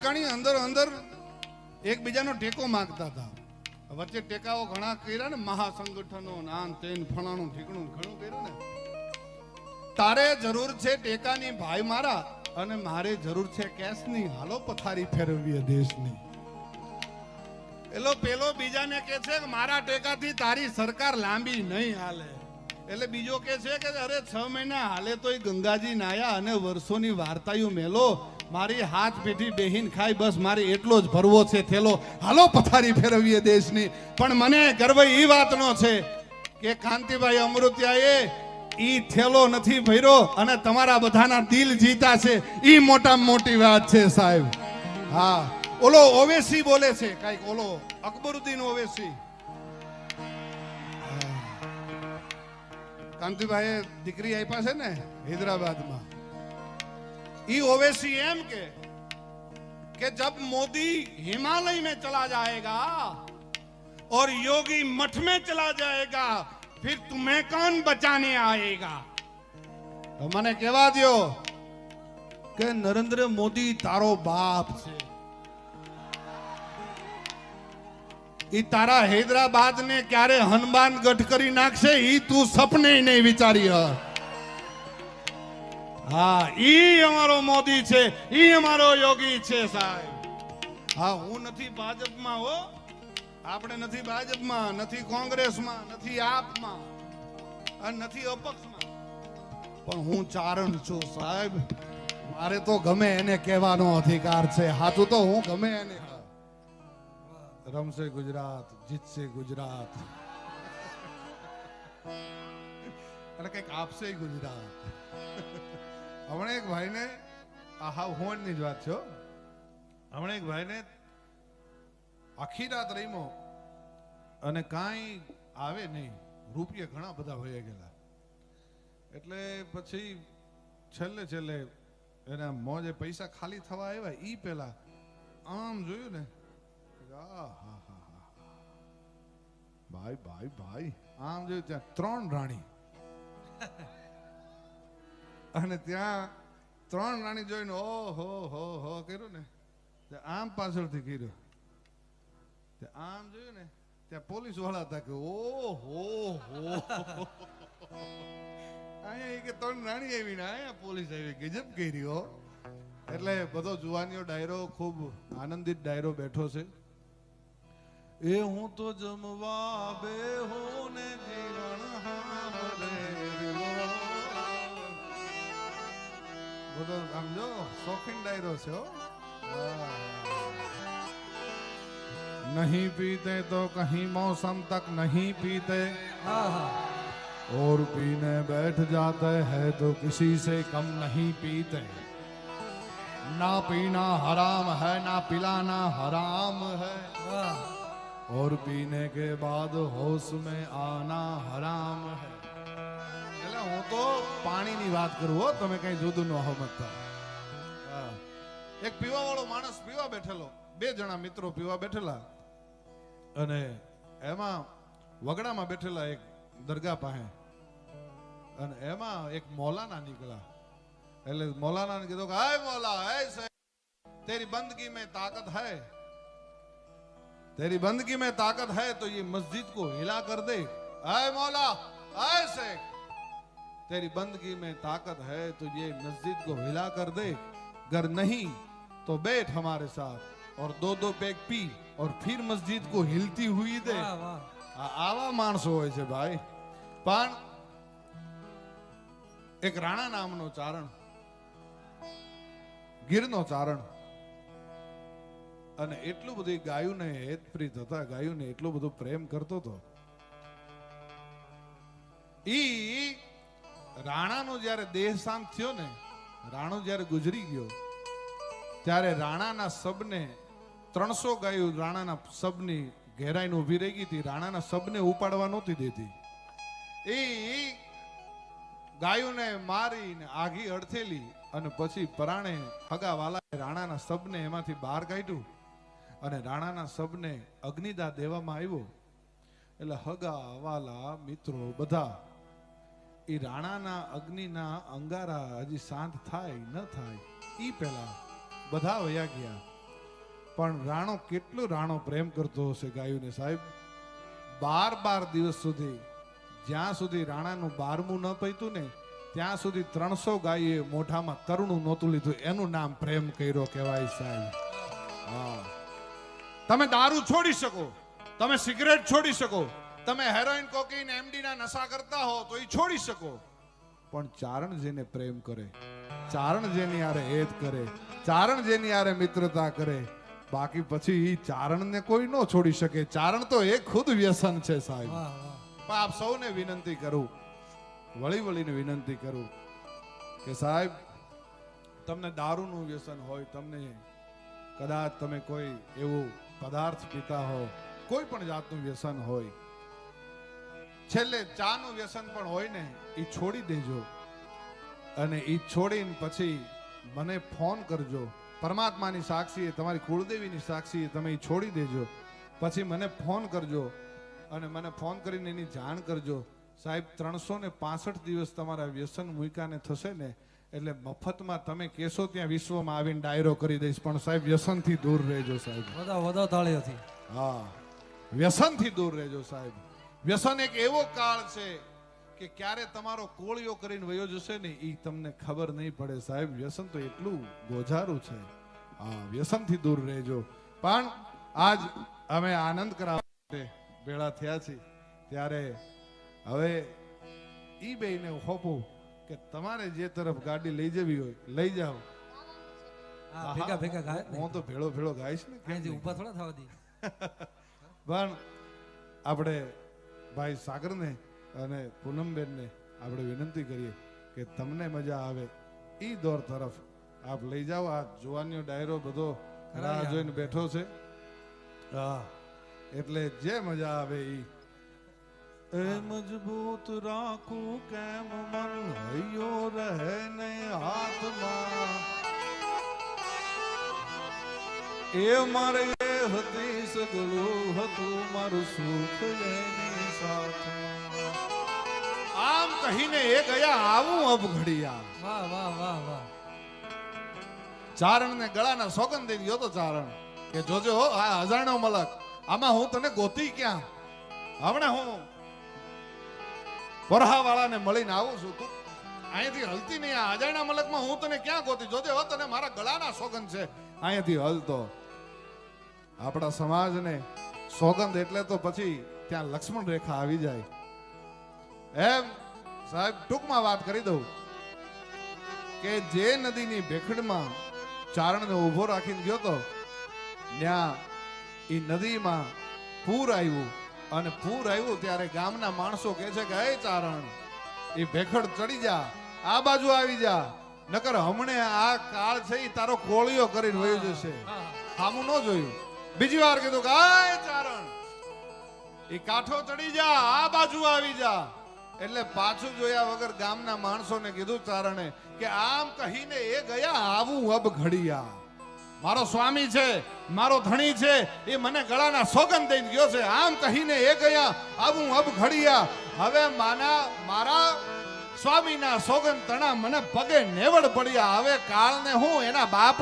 કાણી અંદર અંદર એકબીજાનો ટેકો માંગતા હતા. વચ્ચે ટેકાઓ ઘણા કર્યા ને, મહાસંગઠનો નાન તેન ફણાણું ઠીકણું ઘણું કર્યું ને. તારે જરૂર છે ટેકાની ભાઈ મારા, અને મારે જરૂર છે કેશની. હાલો પથારી ફેરવીએ દેશની. પેલો બીજાને કે છે કે મારા ટેકાથી તારી સરકાર લાંબી નહીં હાલે. એટલે બીજો કે છે કે અરે 6 મહિના હાલે તોય ગંગાજી નાયા અને વર્ષોની વાર્તાયું મેલો. મારી હાથ પેઢી બેહીન ખાઈ, બસ મારે એટલો જ ભરવો છે થેલો. હાલો પથારી ફેરવીએ દેશની. પણ મને ગર્વ ઈ વાતનો છે કે કાંતિભાઈ અમૃતિયાએ ઈ થેલો નથી ભર્યો અને તમારા બધાના દિલ જીતા છે. ઈ મોટામાં મોટી વાત છે સાહેબ. હા, ઓલો ઓવેસી બોલે છે કાઈક, ઓલો અકબરુદ્દીન ઓવેસી. કાંતિભાઈએ દીકરી આપ્યા છે ને હૈદરાબાદમાં. ઈ ओवैसी एम के जब मोदी हिमालय में चला जाएगा और योगी मठ में चला जाएगा, फिर तुम्हें कौन बचाने आएगा? तो મને કહેવા દો કે નરેન્દ્ર મોદી તારો બાપ છે. ઈ તારા હૈદરાબાદ ને ક્યારે હનુમાન ગઢ કરી નાખશે ઈ તું સપને નહીં વિચારી હ. હા, ઈ અમારો મોદી છે, ઈ અમારો યોગી છે સાહેબ. હા, હું નથી ભાજપમાં હો, આપણે નથી ભાજપમાં, નથી કોંગ્રેસમાં, નથી આપમાં અને નથી અપક્ષમાં, પણ હું ચારણ છું સાહેબ. મારે તો ગમે એને કહેવાનો અધિકાર છે. સાચું તો હું ગમે એને. રમશે ગુજરાત, જીતશે ગુજરાત અને કઈક આપશે ગુજરાત. હમણાં એક ભાઈને, હા હોનની જ વાત છે, હમણાં એક ભાઈને આખી રાત રહીમો અને કાંઈ આવે નહીં, રૂપિયા ઘણા બધા વહી ગયેલા. એટલે પછી છેલ્લે એના મોજે પૈસા ખાલી થવા આવ્યા. ઈ પેલા આમ જોયું ને, ભાઈ ભાઈ ભાઈ આમ જોયું ત્યાં 3 રાણી અને ત્યાં 3 રાણી જોઈને ઓહો હો હો કર્યું ને, આમ પાછળથી કર્યું. આમ જોયું ને ત્યાં પોલીસ વાળા હતા કે ઓહો હો અહીંયા કે 3 રાણી આવી ને અહીંયા પોલીસ આવી, ગજબ કરી હો. એટલે બધો જુવાનીઓ ડાયરો, ખૂબ આનંદિત ડાયરો બેઠો છે. એ હું તો જમવા બેહું ને જીવન હારે, બધો સમજો શોખીન ડાયરો છે હો. नहीं पीते तो कहीं मौसम तक नहीं पीते, और पीने बैठ जाते हैं तो किसी से कम नहीं पीते. ना पीना हराम है, ना पिलाना हराम है, और पीने के बाद होश में आना हराम है. એટલે હું તો પાણીની વાત કરું હો, તમે કઈ જુદું ન સમજતા. એક પીવા વાળો માણસ પીવા બેઠેલો, 2 જણા મિત્રો પીવા બેઠેલા, અને એમાં વગડામાં બેઠેલા એક દરગાહ પાસે, અને એમાં એક મૌલાના નીકળ્યા. એટલે મૌલાના કીધું કે હાય મૌલા, હે तेरी बंदगी में ताकत है, तेरी बंदगी में ताकत है तो ये मस्जिद को हिला कर दे. हाय मौला, हाय शेख, तेरी बंदगी में ताकत है तो ये मस्जिद को हिला कर दे. अगर नहीं तो बैठ हमारे साथ और 2-2 पैक पी और फिर मस्जिद को हिलती हुई दे. आवा माणसो होय छे भाई. पण एक राणा नामनो चारण, ગીરનો ચારણ, અને એટલું બધું ગાયુંને હેતપ્રીત હતા, ગાયુંને એટલો બધો પ્રેમ કરતો હતો. ઈ રાણાનો જ્યારે દેહશાંત થયો ને, રાણો જ્યારે ગુજરી ગયો, ત્યારે રાણાના સબને 300 ગાયું રાણાના સબની ઘેરાઈને ઊભી રહી ગઈ હતી. રાણાના સબને ઉપાડવા નહોતી દેતી. એ ગાયોને મારીને આઘી અડથેલી, અને પછી પરાણે હગા વાલા રાણાના સબને એમાંથી બહાર કાઢ્યું, અને રાણાના સબને અગ્નિદાહ દેવામાં આવ્યો. એટલે હગા વાલા મિત્રો બધા એ રાણાના અગ્નિના અંગારા હજી શાંત થાય ન થાય ઈ પહેલા બધા વયા ગયા. પણ રાણો કેટલું રાણો પ્રેમ કરતો હશે ગાયોને સાહેબ. 12 દિવસ સુધી, જ્યાં સુધી રાણાનું 12મું ન પૈતું ને ત્યાં સુધી 300 ગાયોએ મોઢામાં તરણું નહોતું લીધું. એનું નામ પ્રેમ કર્યો કહેવાય સાહેબ. હા, તમે દારૂ છોડી શકો, તમે સિગરેટ છોડી શકો, તમે હેરોઇન, કોકેઇન, એમડી ના નશા કરતા હો તો એ છોડી શકો, પણ ચારણ જેને પ્રેમ કરે, ચારણ જેની આરે હેત કરે, ચારણ જેની આરે મિત્રતા કરે, બાકી પછી ઈ ચારણને કોઈ ન છોડી શકે. ચારણ તો એક ખુદ વ્યસન છે સાહેબ. પણ આપ સૌને વિનંતી કરું, વળીને વિનંતી કરું કે સાહેબ, તમને દારૂનું વ્યસન હોય, તમને કદાચ તમે કોઈ એવું પદાર્થ પીતા હો, કોઈ પણ જાતનું વ્યસન હોય, છેલ્લે ચાનું વ્યસન પણ હોય ને, એ છોડી દેજો. અને એ છોડીને પછી મને ફોન કરજો. પરમાત્માની સાક્ષીએ, તમારી કુળદેવીની સાક્ષીએ તમે એ છોડી દેજો. પછી મને ફોન કરજો અને મને ફોન કરીને એની જાણ કરજો. સાહેબ 365 દિવસ તમારા વ્યસન મૂકાને થશે ને, એટલે મફતમાં તમે કેશો ત્યાં વિશ્વમાં આવીને ડાયરો કરી દઈશ. પણ સાહેબ વ્યસનથી દૂર રહેજો સાહેબ. વધો તાળીઓથી. હા, વ્યસનથી દૂર રહેજો સાહેબ. વ્યસન એક એવો કાળ છે કે ક્યારે તમારો કોળિયો કરીને વયો જશે ને એ તમને ખબર નહીં પડે સાહેબ. વ્યસન તો એટલું ગોજારું છે. હા, વ્યસનથી દૂર રહેજો. પણ આજ અમે આનંદ કરાવવા માટે ભેળા થયા છીએ, ત્યારે હવે ઈ બેયને હોપું કે તમારે જે તરફ ગાડી લઈ જવી હોય લઈ જાઓ. ભેગા ભેગા ગાય. હું તો ભેળો ગાઈશ ને, ઊભા થોડા થવા દી. પણ આપણે ભાઈ સાગરને અને પૂનમબેનને આપણે વિનંતી કરીએ કે તમને મજા આવે ઈ દોર તરફ આપ લઈ જાઓ. આ જુવાનીઓ ડાયરો બધો રાહ જોઈને બેઠો છે. હા, એટલે જે મજા આવે ઈ. એ મજબૂત રાખું કેમ મન, હૈયો રહે ને હાથમાં, એ મારે હતી સગળું હતું મારું સુખ એની સાથમાં. આમ કહીને એ ગયા આવું અબઘડિયા. વાહ વાહ વાહ વાહ. ચારણ ને ગળાના સોગંદ દઈ ગયો તો ચારણ કે જોજો આ અજાણ્યો મલક, આમાં હું તને ગોતી ક્યાં, હમણાં હું વરહાવાળાને મળીને આવું છું, તું અહીંયાથી હલતી નહીં. આ અજાણ્યા મલકમાં હું તને ક્યાં ગોતી, જોજે હો તને મારા ગળાના સોગંદ છે, અહીંયાથી હલતો. આપણા સમાજને સોગંદ એટલે તો પછી ત્યાં લક્ષ્મણ રેખા આવી જાય. એમ સાહેબ ટૂંકમાં વાત કરી દઉં કે જે નદીની ભેખડમાં ચારણને ઉભો રાખીને ગયો તો, ત્યાં એ નદીમાં પૂર આવ્યું. અને પૂર આવ્યું ત્યારે ગામના માણસો કહે છે કે હે ચારણ, એ ભેખડ ચડી જા, આ બાજુ આવી જા, નકર હમણે આ કાળ છે એ તારો કોળિયો કરીને વયો જશે. સામું ન જોયું. બીજી વાર કીધું કે હે ચારણ, એ કાંઠો ચડી જા, આ બાજુ આવી જા. એટલે પાછું જોયા વગર ગામના માણસોને કીધું ચારણે કે આમ કહીને એ ગયા આવું અબઘડિયા. મારો સ્વામી છે, મારો ધણી છે, એ મને ગળાના સોગંદ દઈને ગયો છે, આમ કહીને એ ગયા આવું અબઘડિયા. હવે મારા સ્વામીના સોગંદ તણા મને પગે નેવડ પડ્યા. હવે કાળને હું એના બાપ